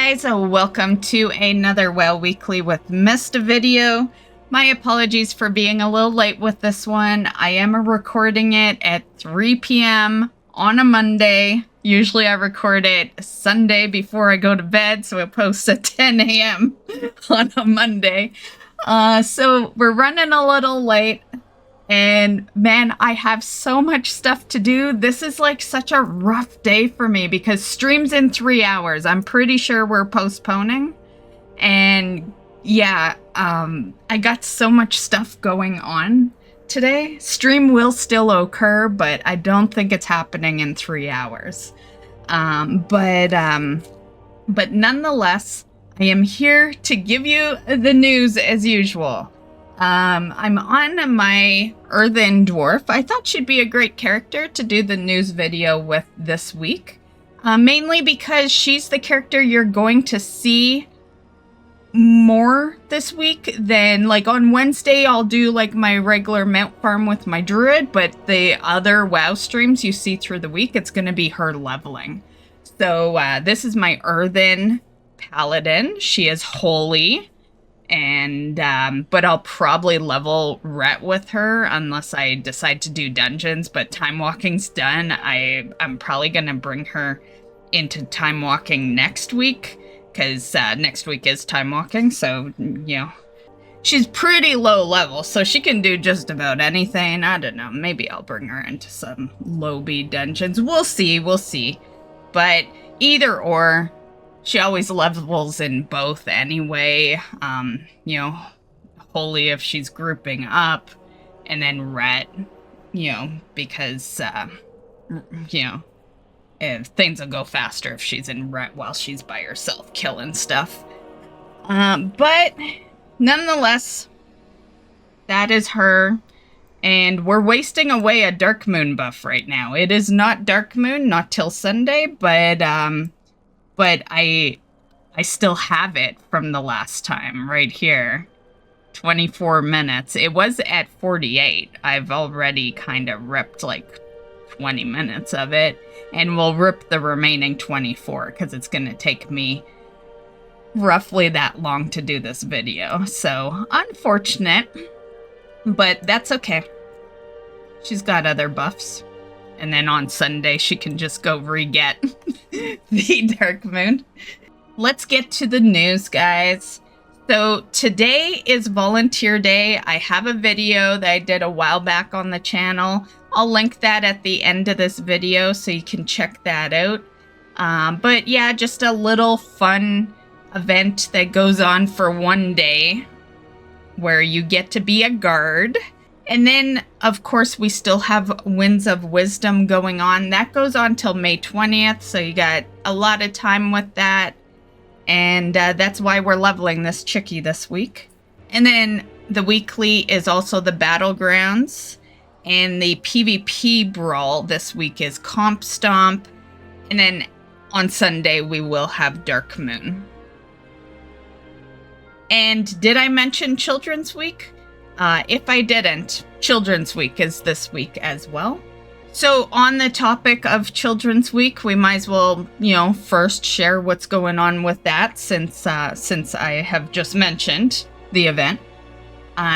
guys, welcome to another WoW Weekly with Myst video. My apologies for being a little late with this one. I am recording it at 3 p.m. on a Monday. Usually I record it Sunday before I go to bed, so it posts at 10 a.m. on a Monday. So we're running a little late. And man, I have so much stuff to do. This is like such a rough day for me because stream's in 3 hours. I'm pretty sure we're postponing. And yeah, I got so much stuff going on today. Stream will still occur, but I don't think it's happening in 3 hours. But nonetheless, I am here to give you the news as usual. I'm on my Earthen Dwarf. I thought she'd be a great character to do the news video with this week. Mainly because she's the character you're going to see more this week than, like, on Wednesday I'll do like my regular mount farm with my druid, but the other WoW streams you see through the week, it's going to be her leveling. So this is my Earthen Paladin. She is holy. And but I'll probably level Ret with her unless I decide to do dungeons, but time walking's done. I'm probably gonna bring her into time walking next week, because next week is time walking, so you know, she's pretty low level, so she can do just about anything. I don't know, maybe I'll bring her into some lobby dungeons. We'll see. But either or, she always levels in both anyway. You know, holy if she's grouping up, and then Ret, you know, because, you know, if things will go faster if she's in Ret while she's by herself killing stuff. But nonetheless, that is her. And we're wasting away a Dark Moon buff right now. It is not Dark Moon, not till Sunday, but I still have it from the last time right here. 24 minutes. It was at 48. I've already kind of ripped like 20 minutes of it, and we'll rip the remaining 24 because it's going to take me roughly that long to do this video. So unfortunate, but that's okay. She's got other buffs. And then on Sunday, she can just go re-get the Dark Moon. Let's get to the news, guys. So today is Volunteer Day. I have a video that I did a while back on the channel. I'll link that at the end of this video so you can check that out. But yeah, just a little fun event that goes on for one day where you get to be a guard. And then, of course, we still have Winds of Wisdom going on. That goes on till May 20th, so you got a lot of time with that. And that's why we're leveling this chickie this week. And then the weekly is also the Battlegrounds. And the PvP Brawl this week is Comp Stomp. And then on Sunday, we will have Dark Moon. And did I mention Children's Week? If I didn't, Children's Week is this week as well. So on the topic of Children's Week, we might as well, you know, first share what's going on with that since I have just mentioned the event.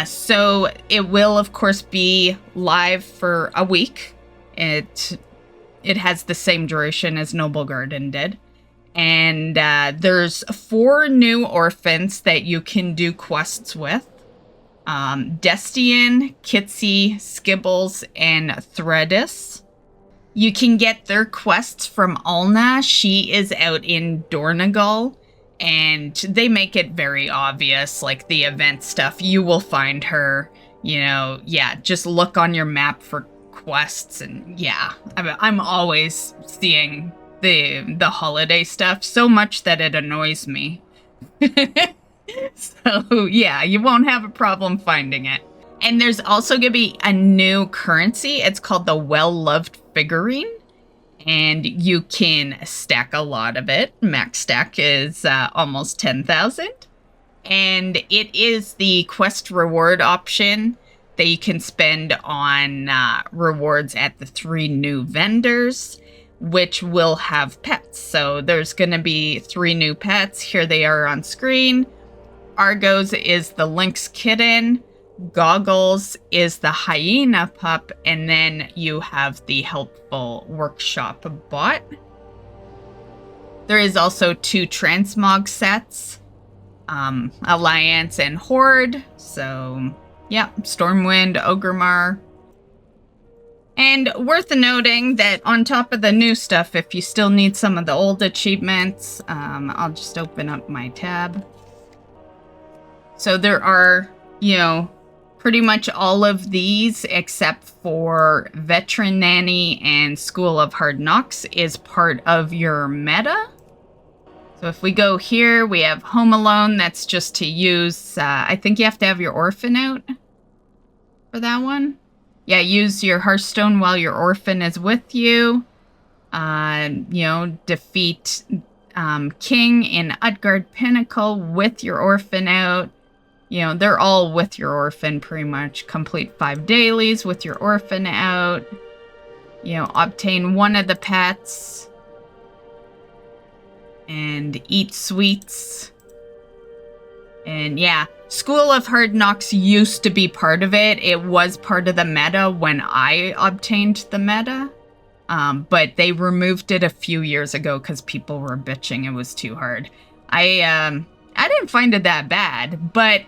So it will, of course, be live for a week. It has the same duration as Noble Garden did. And there's 4 new orphans that you can do quests with. Destian, Kitsy, Skibbles, and Threadis. You can get their quests from Ulna. She is out in Dornagal, and they make it very obvious, like the event stuff. You will find her, you know, yeah, just look on your map for quests, and yeah, I'm always seeing the holiday stuff so much that it annoys me. So, yeah, you won't have a problem finding it. And there's also going to be a new currency. It's called the Well-Loved Figurine. And you can stack a lot of it. Max stack is almost 10,000. And it is the quest reward option that you can spend on rewards at the 3 new vendors. which will have pets. So there's going to be 3 new pets. Here they are on screen. Argos is the lynx kitten. Goggles is the hyena pup. And then you have the helpful workshop bot. There is also 2 transmog sets. Alliance and Horde. So, yeah, Stormwind, Ogremar. And worth noting that on top of the new stuff, if you still need some of the old achievements, I'll just open up my tab. So there are, you know, pretty much all of these except for Veteran Nanny and School of Hard Knocks is part of your meta. So if we go here, we have Home Alone. That's just to use, I think you have to have your orphan out for that one. Yeah, use your Hearthstone while your orphan is with you. You know, defeat King in Utgard Pinnacle with your orphan out. You know, they're all with your orphan pretty much. Complete 5 dailies with your orphan out. You know, obtain one of the pets. And eat sweets. And yeah, School of Hard Knocks used to be part of it. It was part of the meta when I obtained the meta. But they removed it a few years ago because people were bitching it was too hard. I didn't find it that bad, but,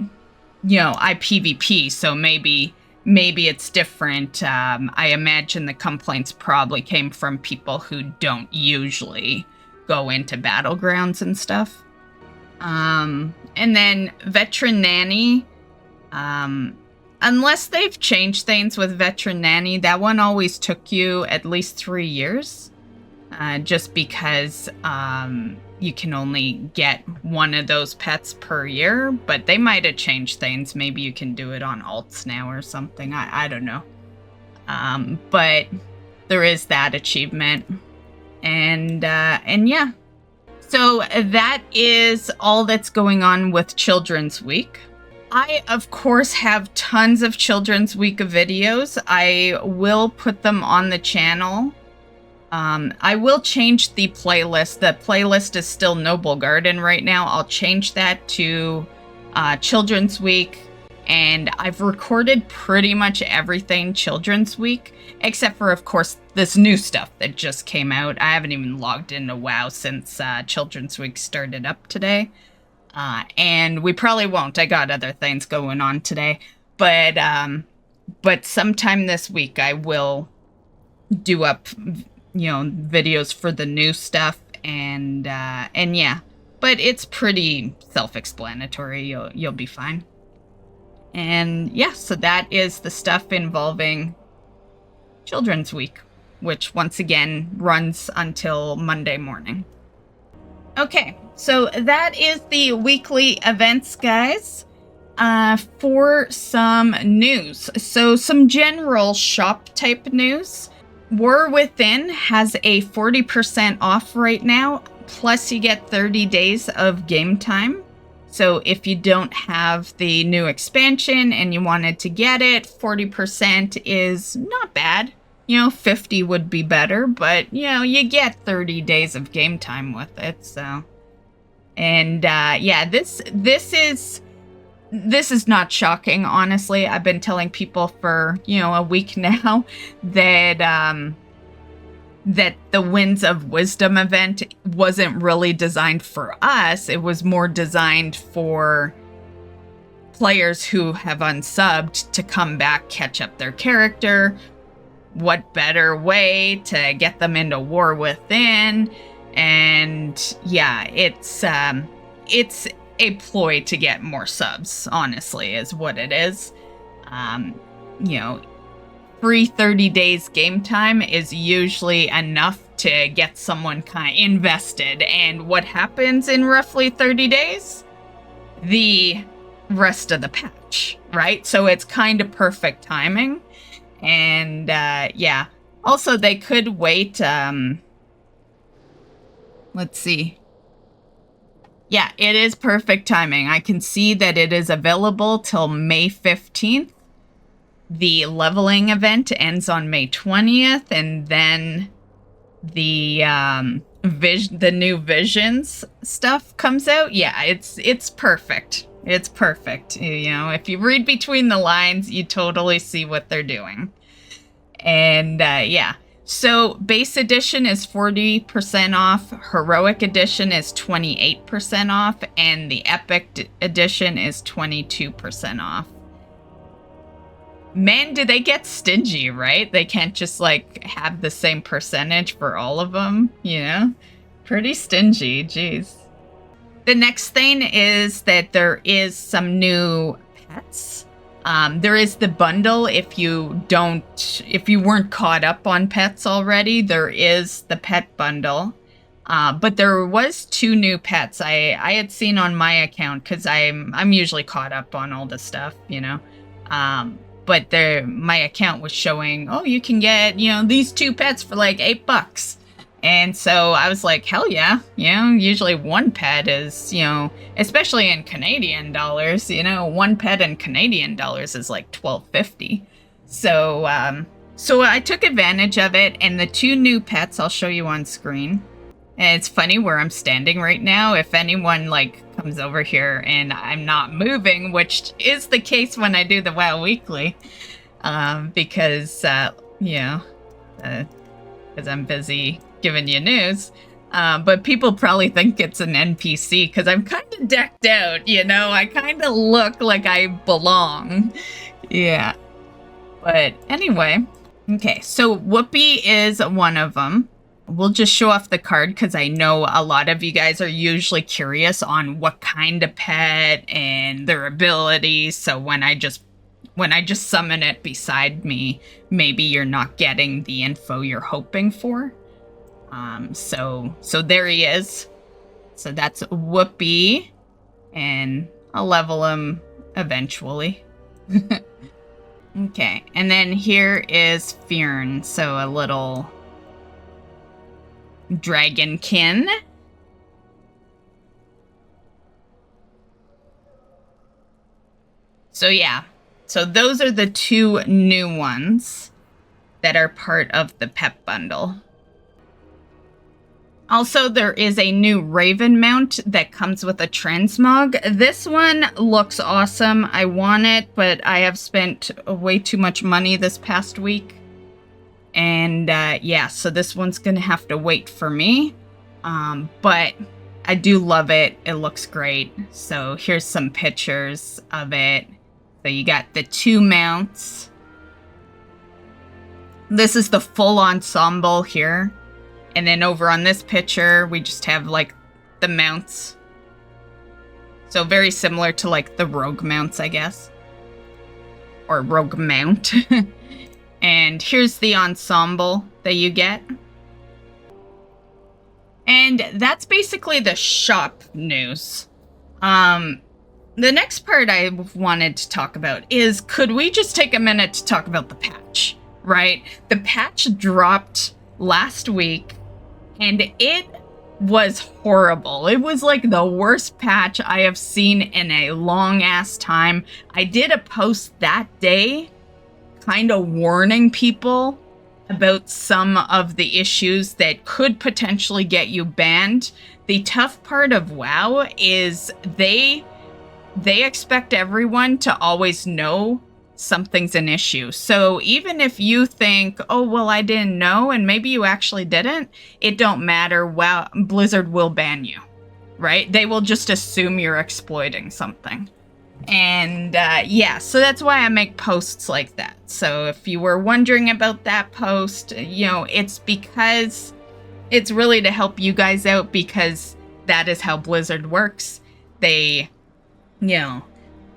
you know, I PvP, so maybe it's different. I imagine the complaints probably came from people who don't usually go into battlegrounds and stuff. And then Veteran Nanny, unless they've changed things with Veteran Nanny, that one always took you at least 3 years, just because you can only get one of those pets per year, but they might have changed things. Maybe you can do it on alts now or something. I don't know. But there is that achievement. And yeah. So that is all that's going on with Children's Week. I, of course, have tons of Children's Week videos. I will put them on the channel. I will change the playlist. The playlist is still Noble Garden right now. I'll change that to Children's Week. And I've recorded pretty much everything Children's Week, except for, of course, this new stuff that just came out. I haven't even logged into WoW since Children's Week started up today. And we probably won't. I got other things going on today. But sometime this week I will do up, you know, videos for the new stuff. And yeah. But it's pretty self-explanatory. You'll be fine. And yeah, so that is the stuff involving Children's Week, which once again runs until Monday morning. Okay, so that is the weekly events, guys. For some news. So some general shop type news. War Within has a 40% off right now, plus you get 30 days of game time. So if you don't have the new expansion and you wanted to get it, 40% is not bad. You know, 50 would be better, but, you know, you get 30 days of game time with it, so. And, yeah, this is not shocking, honestly. I've been telling people for, you know, a week now that, that the Winds of Wisdom event wasn't really designed for us. It was more designed for players who have unsubbed to come back, catch up their character. What better way to get them into War Within? And yeah, it's a ploy to get more subs, honestly, is what it is. You know, free 30 days game time is usually enough to get someone kind of invested. And what happens in roughly 30 days? The rest of the patch, right? So it's kind of perfect timing. And yeah, also they could wait. Let's see. Yeah, it is perfect timing. I can see that it is available till May 15th. The leveling event ends on May 20th, and then the new Visions stuff comes out, yeah, it's perfect. It's perfect. You know, if you read between the lines, you totally see what they're doing. And yeah, so base edition is 40% off, heroic edition is 28% off, and the epic edition is 22% off. Man, do they get stingy, right? They can't just, like, have the same percentage for all of them, you know? Pretty stingy, jeez. The next thing is that there is some new pets. There is the bundle if you weren't caught up on pets already, there is the pet bundle. But there was 2 new pets I had seen on my account, because I'm usually caught up on all the stuff, you know? But my account was showing, oh, you can get, you know, these 2 pets for like $8. And so I was like, hell yeah. You know, usually 1 pet is, you know, especially in Canadian dollars, you know, 1 pet in Canadian dollars is like $12.50. So I took advantage of it, and the 2 new pets I'll show you on screen. And it's funny where I'm standing right now. If anyone, like, comes over here and I'm not moving, which is the case when I do the WoW Weekly, because, you know, because I'm busy giving you news. But people probably think it's an NPC, because I'm kind of decked out, you know? I kind of look like I belong. Yeah. But anyway. Okay, so Whoopi is one of them. We'll just show off the card, because I know a lot of you guys are usually curious on what kind of pet and their abilities. So when I just summon it beside me, maybe you're not getting the info you're hoping for. So there he is. So that's Whoopi, and I'll level him eventually. Okay, and then here is Fyrn, so a little dragonkin. So yeah, so those are the 2 new ones that are part of the pet bundle. Also, there is a new Raven mount that comes with a transmog. This one looks awesome. I want it, but I have spent way too much money this past week. And yeah, so this one's gonna have to wait for me. But I do love it. It looks great. So here's some pictures of it. So you got the 2 mounts. This is the full ensemble here. And then over on this picture, we just have, like, the mounts. So very similar to, like, the rogue mounts, I guess. Or rogue mount. And here's the ensemble that you get. And that's basically the shop news. The next part I wanted to talk about is, could we just take a minute to talk about the patch, right? The patch dropped last week, and it was horrible. It was like the worst patch I have seen in a long ass time. I did a post that day kind of warning people about some of the issues that could potentially get you banned. The tough part of WoW is they expect everyone to always know something's an issue. So even if you think, oh, well, I didn't know, and maybe you actually didn't, it don't matter. WoW, Blizzard will ban you, right? They will just assume you're exploiting something. And yeah, so that's why I make posts like that. So if you were wondering about that post, you know, it's because it's really to help you guys out, because that is how Blizzard works. They, you know,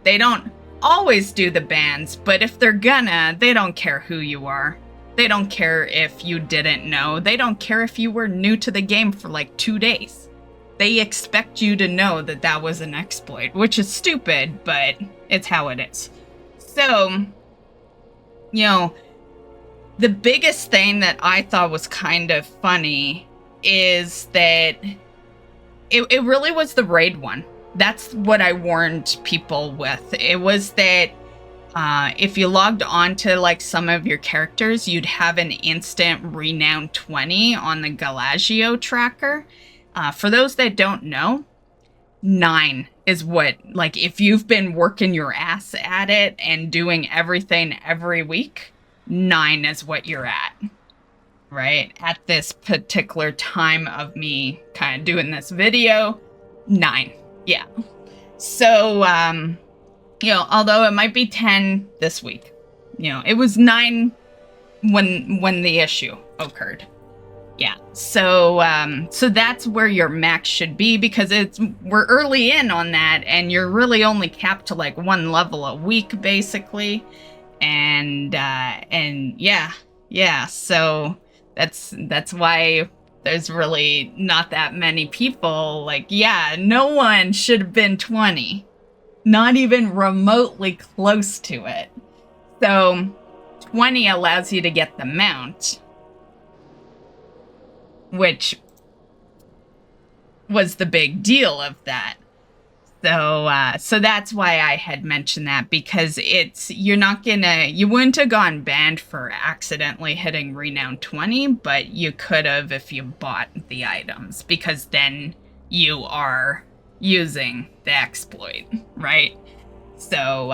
they don't always do the bans, but if they're gonna, they don't care who you are. They don't care if you didn't know. They don't care if you were new to the game for like 2 days. They expect you to know that that was an exploit, which is stupid, but it's how it is. So, you know, the biggest thing that I thought was kind of funny is that it really was the raid one. That's what I warned people with. It was that If you logged on to like some of your characters, you'd have an instant renown 20 on the Galagio tracker. For those that don't know, 9 is what, like, if you've been working your ass at it and doing everything every week, 9 is what you're at, right? At this particular time of me kind of doing this video, 9, yeah. So, you know, although it might be 10 this week, you know, it was 9 when the issue occurred. Yeah, so so that's where your max should be, because we're early in on that, and you're really only capped to like 1 level a week basically, and yeah, so that's why there's really not that many people. Like, yeah, no one should have been 20, not even remotely close to it. So 20 allows you to get the mount, which was the big deal of that. So that's why I had mentioned that, because you wouldn't have gone banned for accidentally hitting renown 20, but you could have if you bought the items, because then you are using the exploit, right? So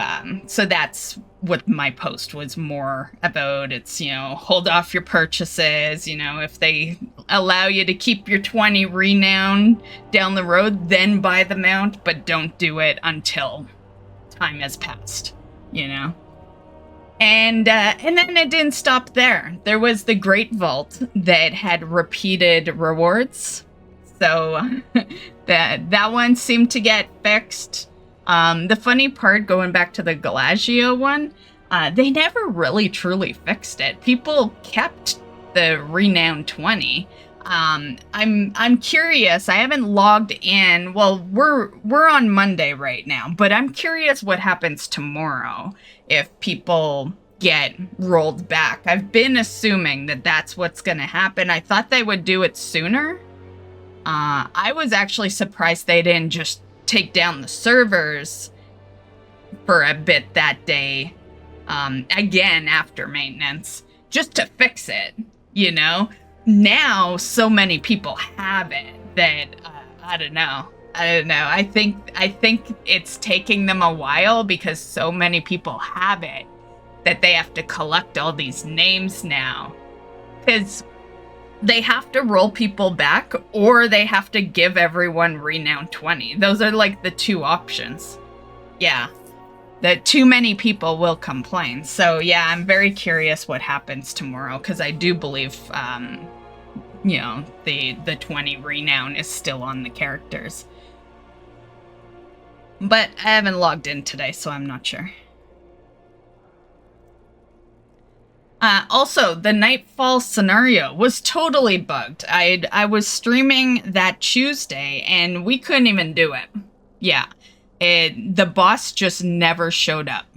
that's what my post was more about. It's, you know, hold off your purchases. You know, if they allow you to keep your 20 renown down the road, then buy the mount, but don't do it until time has passed, you know. And then it didn't stop there. There was the Great Vault that had repeated rewards. So that one seemed to get fixed. The funny part, going back to the Galagio one, they never really truly fixed it. People kept the renown 20. I'm curious. I haven't logged in. Well, we're on Monday right now, but I'm curious what happens tomorrow if people get rolled back. I've been assuming that that's what's going to happen. I thought they would do it sooner. I was actually surprised they didn't just take down the servers for a bit that day, again after maintenance, just to fix it, you know? Now so many people have it that I don't know. I think it's taking them a while because so many people have it that they have to collect all these names now, because they have to roll people back, or they have to give everyone renown 20. Those are like the 2 options. Yeah. That too many people will complain. So yeah, I'm very curious what happens tomorrow, because I do believe, you know, the 20 renown is still on the characters. But I haven't logged in today, so I'm not sure. Also, the Nightfall scenario was totally bugged. I was streaming that Tuesday, and we couldn't even do it. Yeah. The boss just never showed up.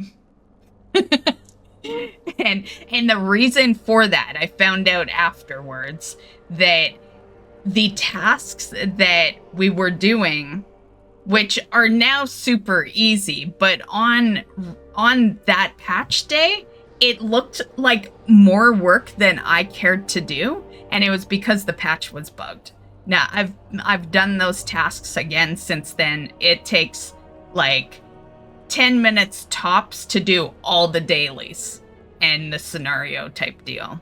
And the reason for that, I found out afterwards, that the tasks that we were doing, which are now super easy, but on that patch day, it looked like more work than I cared to do, and it was because the patch was bugged. Now, I've done those tasks again since then. It takes like 10 minutes tops to do all the dailies and the scenario type deal.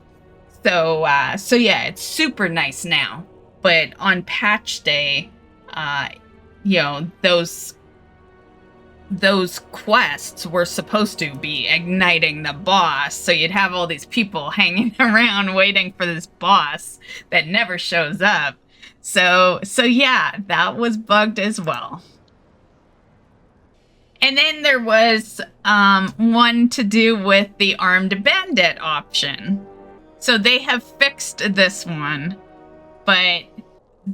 So yeah, it's super nice now. But on patch day, you know, those quests were supposed to be igniting the boss, so you'd have all these people hanging around waiting for this boss that never shows up. So yeah, that was bugged as well. And then there was one to do with the armed bandit option. So they have fixed this one, but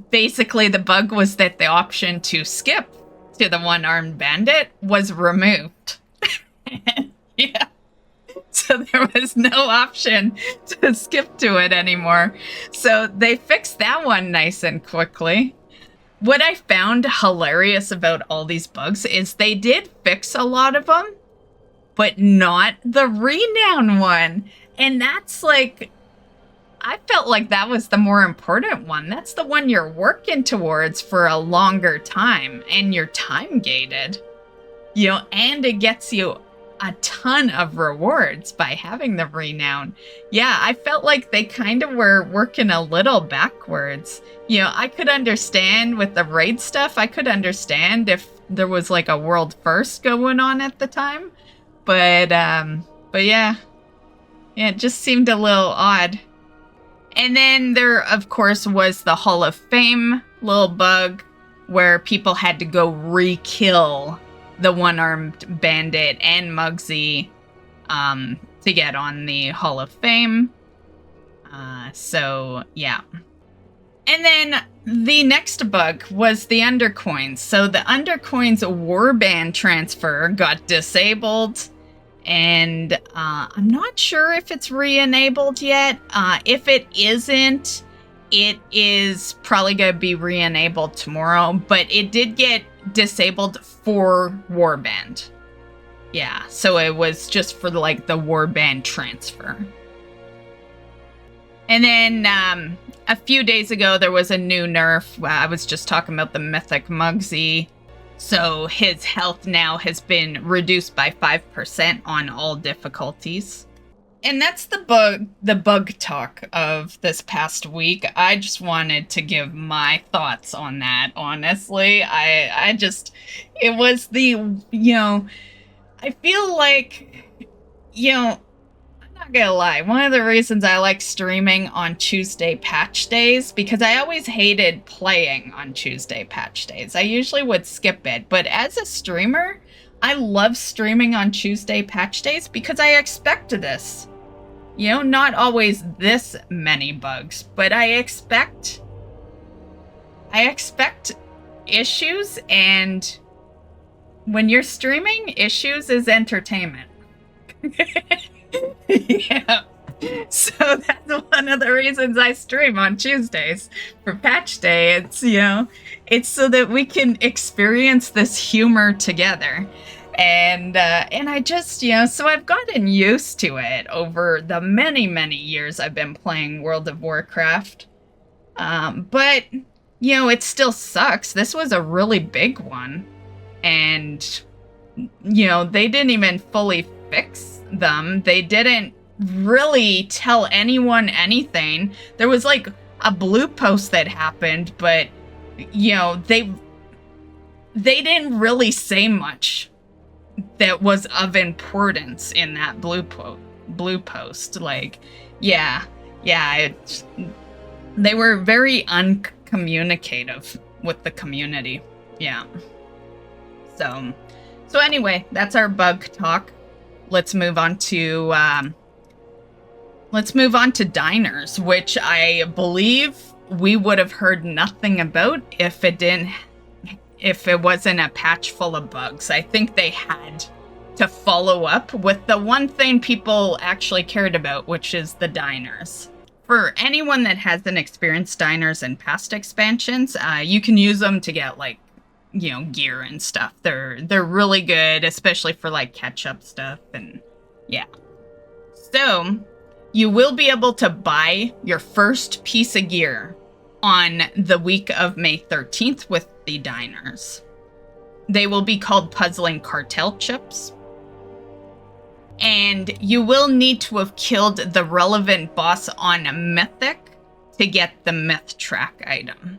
basically the bug was that the option to skip to the one armed bandit was removed. Yeah. So there was no option to skip to it anymore. So they fixed that one nice and quickly. What I found hilarious about all these bugs is they did fix a lot of them, but not the renown one. And that's like, I felt like that was the more important one. That's the one you're working towards for a longer time, and you're time gated, you know, and it gets you a ton of rewards by having the renown. Yeah, I felt like they kind of were working a little backwards. You know, I could understand with the raid stuff, I could understand if there was like a world first going on at the time. But yeah, it just seemed a little odd. And then there, of course, was the Hall of Fame little bug where people had to go re-kill the one-armed bandit and Muggsy to get on the Hall of Fame. So, yeah. And then the next bug was the Undercoins. So the Undercoins warband transfer got disabled. And I'm not sure if it's re-enabled yet. If it isn't, it is probably going to be re-enabled tomorrow. But it did get disabled for warband. Yeah, so it was just for like the warband transfer. And then a few days ago, there was a new nerf. I was just talking about the Mythic Muggsy. So his health now has been reduced by 5% on all difficulties. And that's the bug talk of this past week. I just wanted to give my thoughts on that, honestly. It was the, you know, I feel like, you know, I'm not gonna lie, one of the reasons I like streaming on Tuesday patch days, because I always hated playing on Tuesday patch days. I usually would skip it, but as a streamer, I love streaming on Tuesday patch days because I expect this. You know, not always this many bugs, but I expect issues, and when you're streaming, issues is entertainment. Yeah. So that's one of the reasons I stream on Tuesdays for patch day. It's, you know, it's so that we can experience this humor together. And I just, you know, so I've gotten used to it over the many, many years I've been playing World of Warcraft. But, you know, it still sucks. This was a really big one. And, you know, they didn't even fully fix them. They didn't really tell anyone anything. There was like a blue post that happened, but, you know, they didn't really say much that was of importance in that blue post. Like, they were very uncommunicative with the community. Yeah. So anyway, that's our bug talk. Let's move on to Dinars, which I believe we would have heard nothing about if it wasn't a patch full of bugs. I think they had to follow up with the one thing people actually cared about, which is the Dinars. For anyone that hasn't experienced Dinars in past expansions, you can use them to get, like, you know, gear and stuff. They're really good, especially for like catchup stuff, and yeah. So you will be able to buy your first piece of gear on the week of May 13th with the Dinars. They will be called puzzling cartel chips. And you will need to have killed the relevant boss on Mythic to get the Myth track item.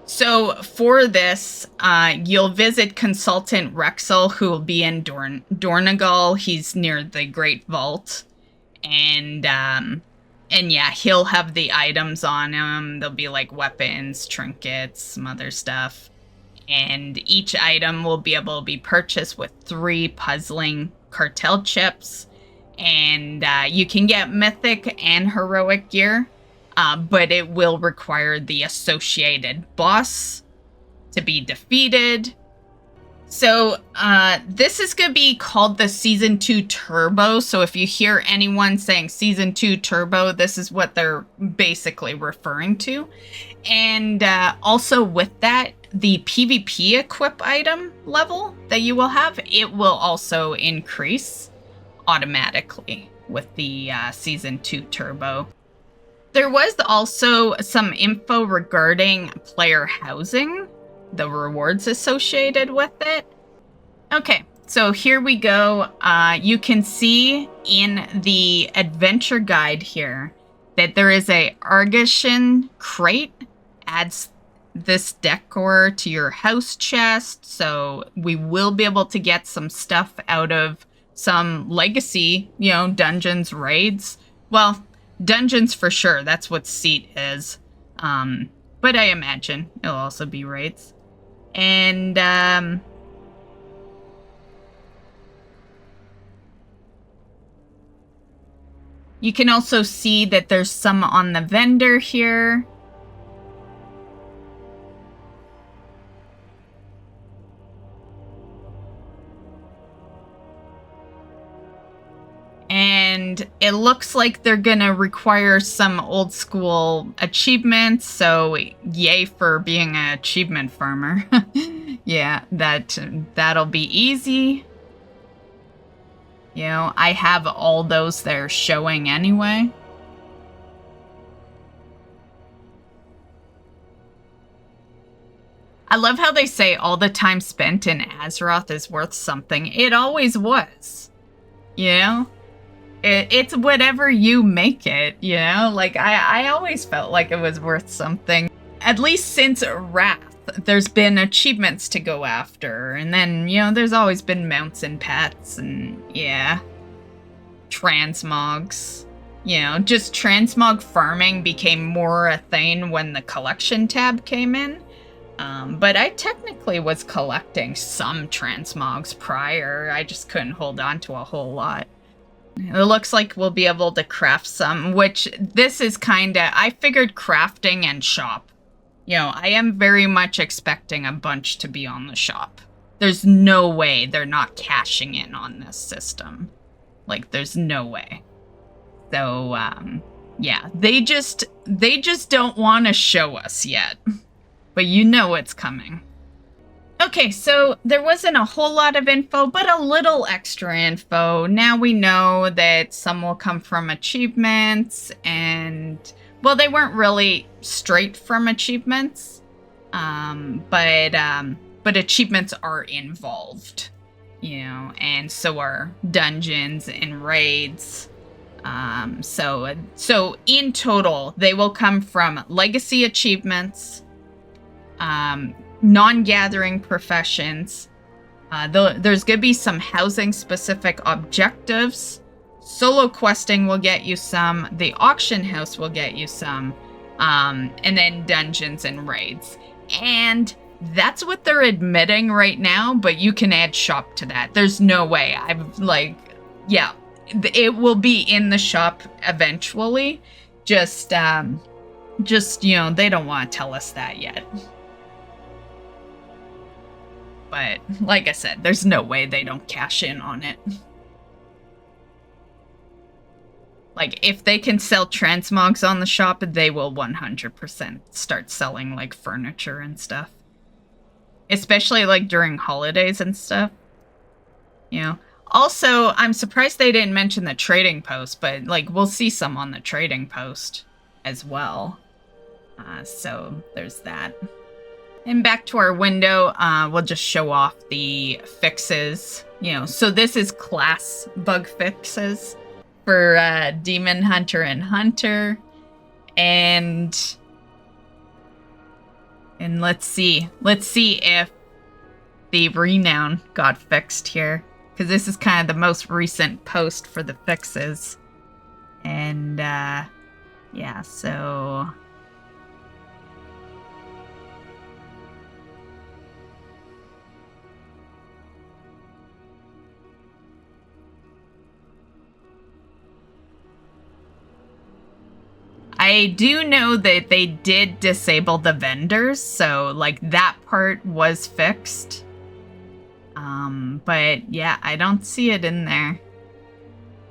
So for this, you'll visit Consultant Rexel, who will be in Dornegal. He's near the Great Vault. And yeah, he'll have the items on him. There'll be like weapons, trinkets, some other stuff. And each item will be able to be purchased with 3 puzzling cartel chips. And you can get mythic and heroic gear. But it will require the associated boss to be defeated. So this is going to be called the Season 2 Turbo. So if you hear anyone saying Season 2 Turbo, this is what they're basically referring to. And also with that, the PvP equip item level that you will have, it will also increase automatically with the Season 2 Turbo. There was also some info regarding player housing, the rewards associated with it. Okay, so here we go. You can see in the adventure guide here that there is a Argosian crate, adds this decor to your house chest, so we will be able to get some stuff out of some legacy, dungeons, raids. Well, dungeons for sure, that's what Seat is. But I imagine it'll also be raids. And, you can also see that there's some on the vendor here. And it looks like they're gonna require some old school achievements, so yay for being an achievement farmer. Yeah, that'll be easy. I have all those there showing anyway. I love how they say all the time spent in Azeroth is worth something. It always was, It's whatever you make it, Like, I always felt like it was worth something. At least since Wrath, there's been achievements to go after. And then, there's always been mounts and pets and, transmogs. Just transmog farming became more a thing when the collection tab came in. But I technically was collecting some transmogs prior. I just couldn't hold on to a whole lot. It looks like we'll be able to craft some, which this is I figured crafting and shop. I am very much expecting a bunch to be on the shop. There's no way they're not cashing in on this system. Like, there's no way. So, yeah, they just don't want to show us yet. But it's coming. Okay, so there wasn't a whole lot of info, but a little extra info. Now we know that some will come from achievements, and, well, they weren't really straight from achievements, but achievements are involved, and so are dungeons and raids. So in total, they will come from legacy achievements, non-gathering professions. There's going to be some housing-specific objectives. Solo questing will get you some. The auction house will get you some. And then dungeons and raids. And that's what they're admitting right now, but you can add shop to that. There's no way. It will be in the shop eventually. Just they don't want to tell us that yet. But, like I said, there's no way they don't cash in on it. Like, if they can sell transmogs on the shop, they will 100% start selling, like, furniture and stuff. Especially, like, during holidays and stuff. Also, I'm surprised they didn't mention the trading post, but, like, we'll see some on the trading post as well. So, there's that. And back to our window, we'll just show off the fixes. So this is class bug fixes for Demon Hunter and Hunter. And let's see if the renown got fixed here. Because this is kind of the most recent post for the fixes. And, yeah, so... I do know that they did disable the vendors, so, like, that part was fixed. But yeah, I don't see it in there.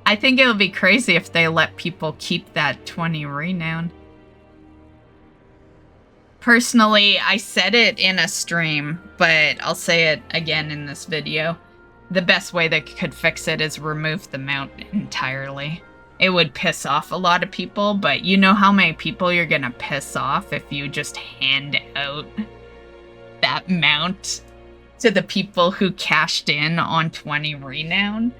I think it would be crazy if they let people keep that 20 renown. Personally, I said it in a stream, but I'll say it again in this video. The best way they could fix it is remove the mount entirely. It would piss off a lot of people, but you know how many people you're gonna piss off if you just hand out that mount to the people who cashed in on 20 renown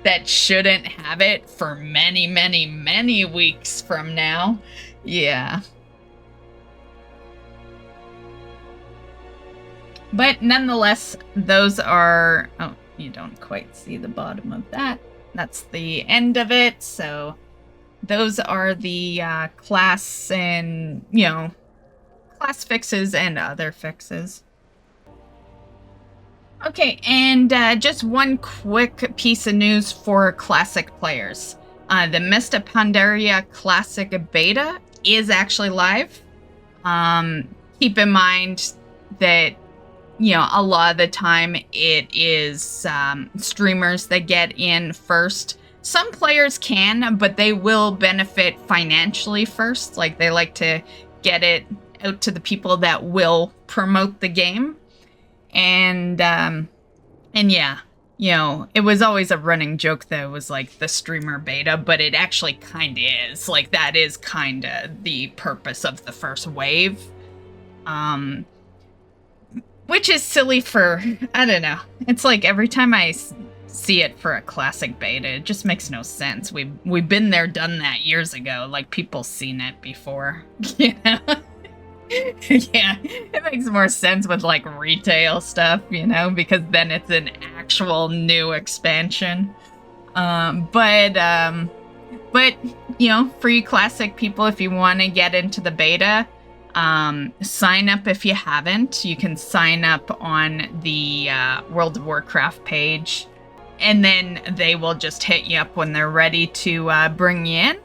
that shouldn't have it for many, many, many weeks from now. Yeah. But nonetheless, those are... Oh, you don't quite see the bottom of that. That's the end of it. So those are the class and, class fixes and other fixes. Okay, and just one quick piece of news for Classic players. The Myst Pandaria Classic Beta is actually live. Keep in mind that a lot of the time it is streamers that get in first. Some players can, but they will benefit financially first. Like, they like to get it out to the people that will promote the game. And yeah, it was always a running joke that it was like the streamer beta, but it actually kind of is. Like, that is kind of the purpose of the first wave. Which is silly for, I don't know. It's like every time I see it for a classic beta, it just makes no sense. We've been there, done that years ago. Like, people seen it before, Yeah, it makes more sense with like retail stuff, because then it's an actual new expansion. But for you classic people, if you want to get into the beta, sign up if you haven't. You can sign up on the World of Warcraft page, and then they will just hit you up when they're ready to bring you in.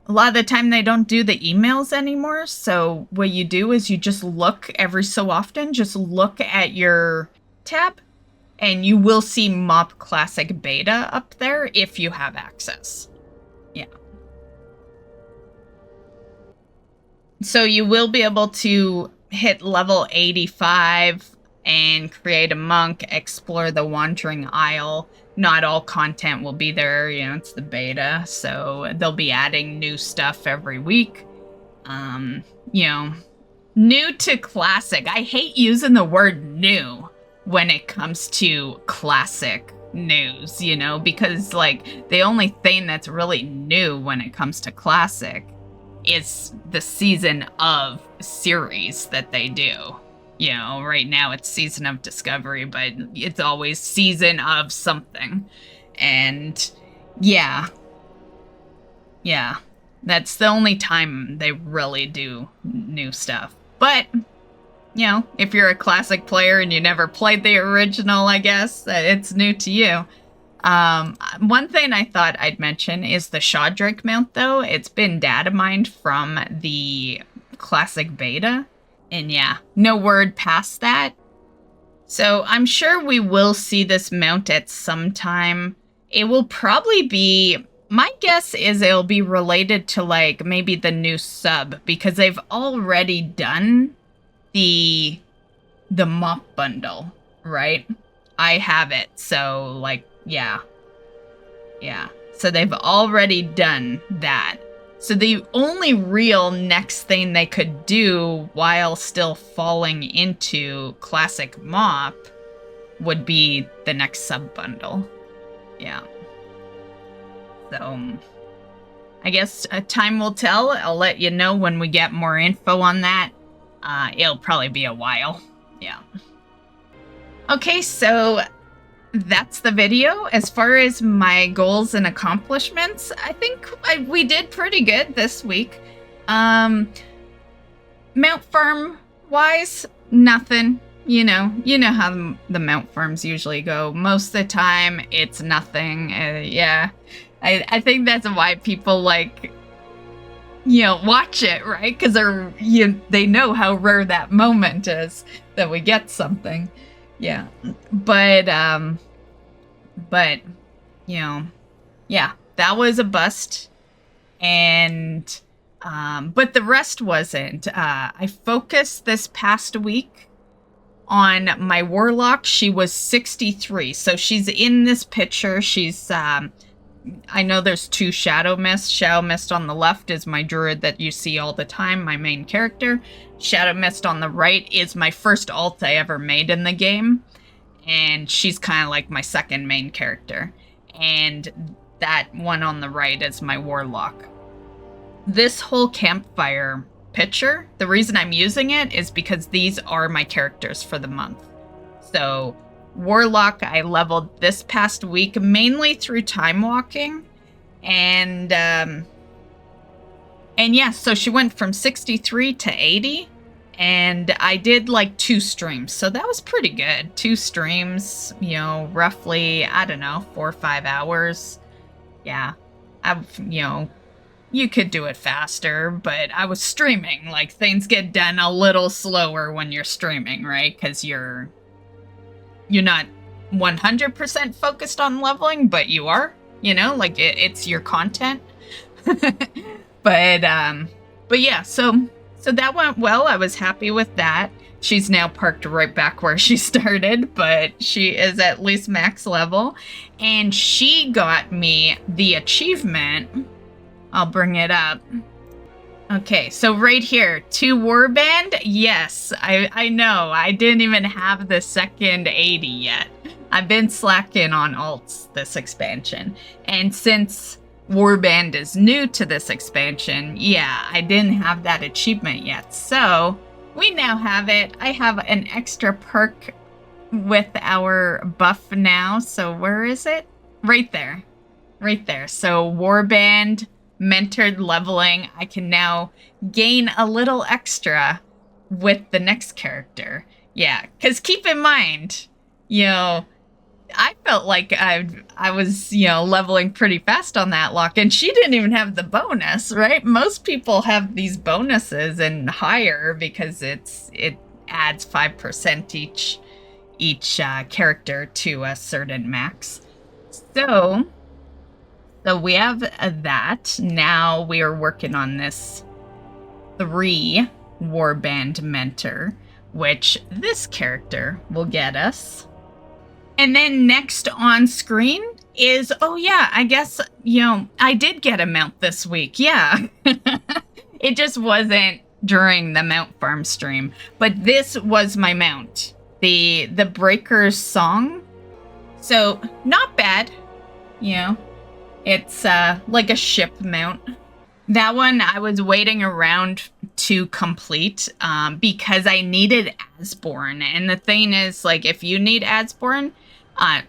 A lot of the time they don't do the emails anymore, so what you do is you just look every so often, just look at your tab, and you will see MoP Classic Beta up there if you have access. Yeah. So you will be able to hit level 85 and create a monk, explore the Wandering Isle. Not all content will be there, it's the beta, so they'll be adding new stuff every week. New to classic. I hate using the word new when it comes to classic news, because like the only thing that's really new when it comes to classic is the season of series that they do. Right now it's Season of Discovery, but it's always Season of something. And yeah, that's the only time they really do new stuff. But, if you're a classic player and you never played the original, I guess, it's new to you. One thing I thought I'd mention is the Shawdrake mount, though. It's been data mined from the Classic Beta. And yeah, no word past that. So I'm sure we will see this mount at some time. It will probably be, my guess is it'll be related to like maybe the new sub, because they've already done the MoP bundle, right? I have it, so like, yeah. So they've already done that. So the only real next thing they could do while still falling into Classic MoP would be the next sub-bundle. Yeah. So, I guess time will tell. I'll let you know when we get more info on that. It'll probably be a while. Yeah. Okay, so that's the video. As far as my goals and accomplishments, I think we did pretty good this week. Mount farm wise, nothing. You know how the mount farms usually go. Most of the time, it's nothing. Yeah, I think that's why people like, watch it, right? Because they know how rare that moment is that we get something. Yeah. But, you know, yeah, that was a bust. And, but the rest wasn't. I focused this past week on my warlock. She was 63. So she's in this picture. She's, I know there's two Shadow Myst. Shadow Myst on the left is my druid that you see all the time, my main character. Shadow Myst on the right is my first alt I ever made in the game. And she's kind of like my second main character. And that one on the right is my warlock. This whole campfire picture, the reason I'm using it is because these are my characters for the month. So warlock I leveled this past week mainly through time walking. And yeah, so she went from 63 to 80. And I did like 2 streams, so that was pretty good. 2 streams, you know, roughly, I don't know, 4 or 5 hours. Yeah, you know, you could do it faster, but I was streaming. Like, things get done a little slower when you're streaming, right? Because you're not 100% focused on leveling, but you are, you know, like it's your content. But yeah, so that went well. I was happy with that. She's now parked right back where she started, but she is at least max level. And she got me the achievement. I'll bring it up. Okay, so right here, 2 warband. Yes, I know. I didn't even have the second 80 yet. I've been slacking on alts this expansion. And since warband is new to this expansion, yeah, I didn't have that achievement yet. So we now have it. I have an extra perk with our buff now. So where is it? Right there. Right there. So warband, mentored leveling. I can now gain a little extra with the next character. Yeah, because keep in mind, you know, I felt like I was, you know, leveling pretty fast on that lock, and she didn't even have the bonus, right? Most people have these bonuses and higher because it adds 5% each character to a certain max. So we have that. Now we are working on this 3 warband mentor, which this character will get us. And then next on screen is, oh yeah, I guess, you know, I did get a mount this week. Yeah. It just wasn't during the mount farm stream, but this was my mount. The Breaker's Song. So not bad, you know, it's like a ship mount. That one I was waiting around to complete because I needed Asborn. And the thing is, like, if you need Asborn,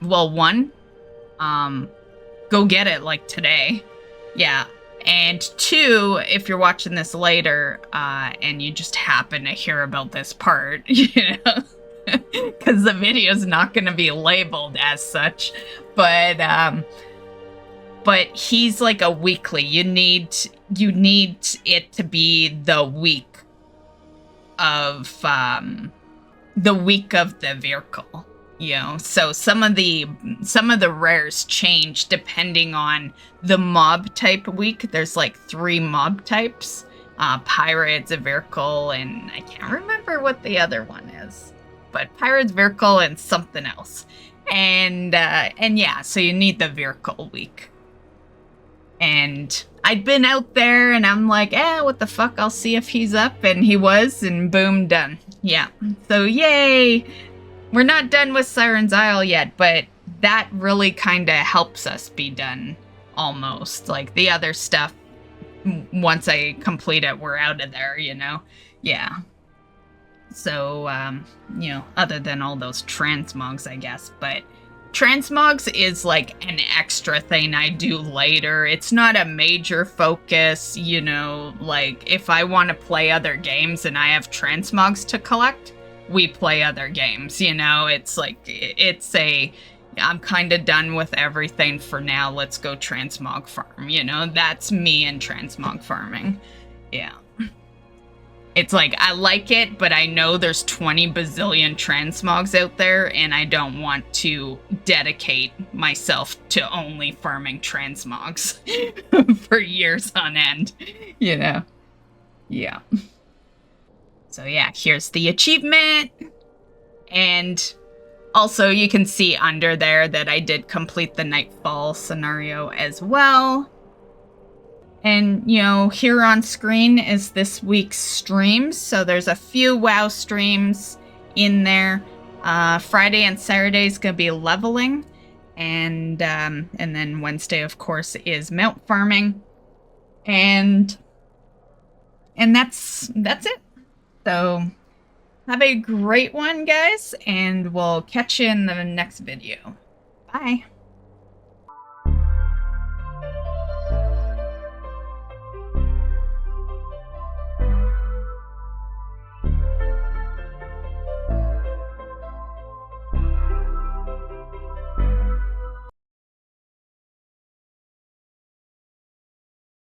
well, 1, go get it, like, today. Yeah. And 2, if you're watching this later, and you just happen to hear about this part, you know, because the video's not going to be labeled as such, but he's like a weekly. You need it to be the week of the vehicle. You know, so some of the rares change depending on the mob type week. There's like 3 mob types: pirates, a vehicle, and I can't remember what the other one is. But pirates, vehicle, and something else. And yeah, so you need the vehicle week. And I'd been out there, and I'm like, what the fuck? I'll see if he's up, and he was, and boom, done. Yeah. So yay. We're not done with Siren's Isle yet, but that really kind of helps us be done, almost. Like, the other stuff, once I complete it, we're out of there, you know? Yeah. So, you know, other than all those transmogs, I guess. But transmogs is, like, an extra thing I do later. It's not a major focus, you know? Like, if I want to play other games and I have transmogs to collect, we play other games, you know? It's like, I'm kind of done with everything for now. Let's go transmog farm, you know? That's me and transmog farming. Yeah. It's like, I like it, but I know there's 20 bazillion transmogs out there, and I don't want to dedicate myself to only farming transmogs for years on end, you know? Yeah. So yeah, here's the achievement. And also you can see under there that I did complete the Nightfall scenario as well. And, you know, here on screen is this week's streams. So there's a few WoW streams in there. Friday and Saturday is going to be leveling. And then Wednesday, of course, is mount farming. And that's it. So have a great one, guys. And we'll catch you in the next video. Bye.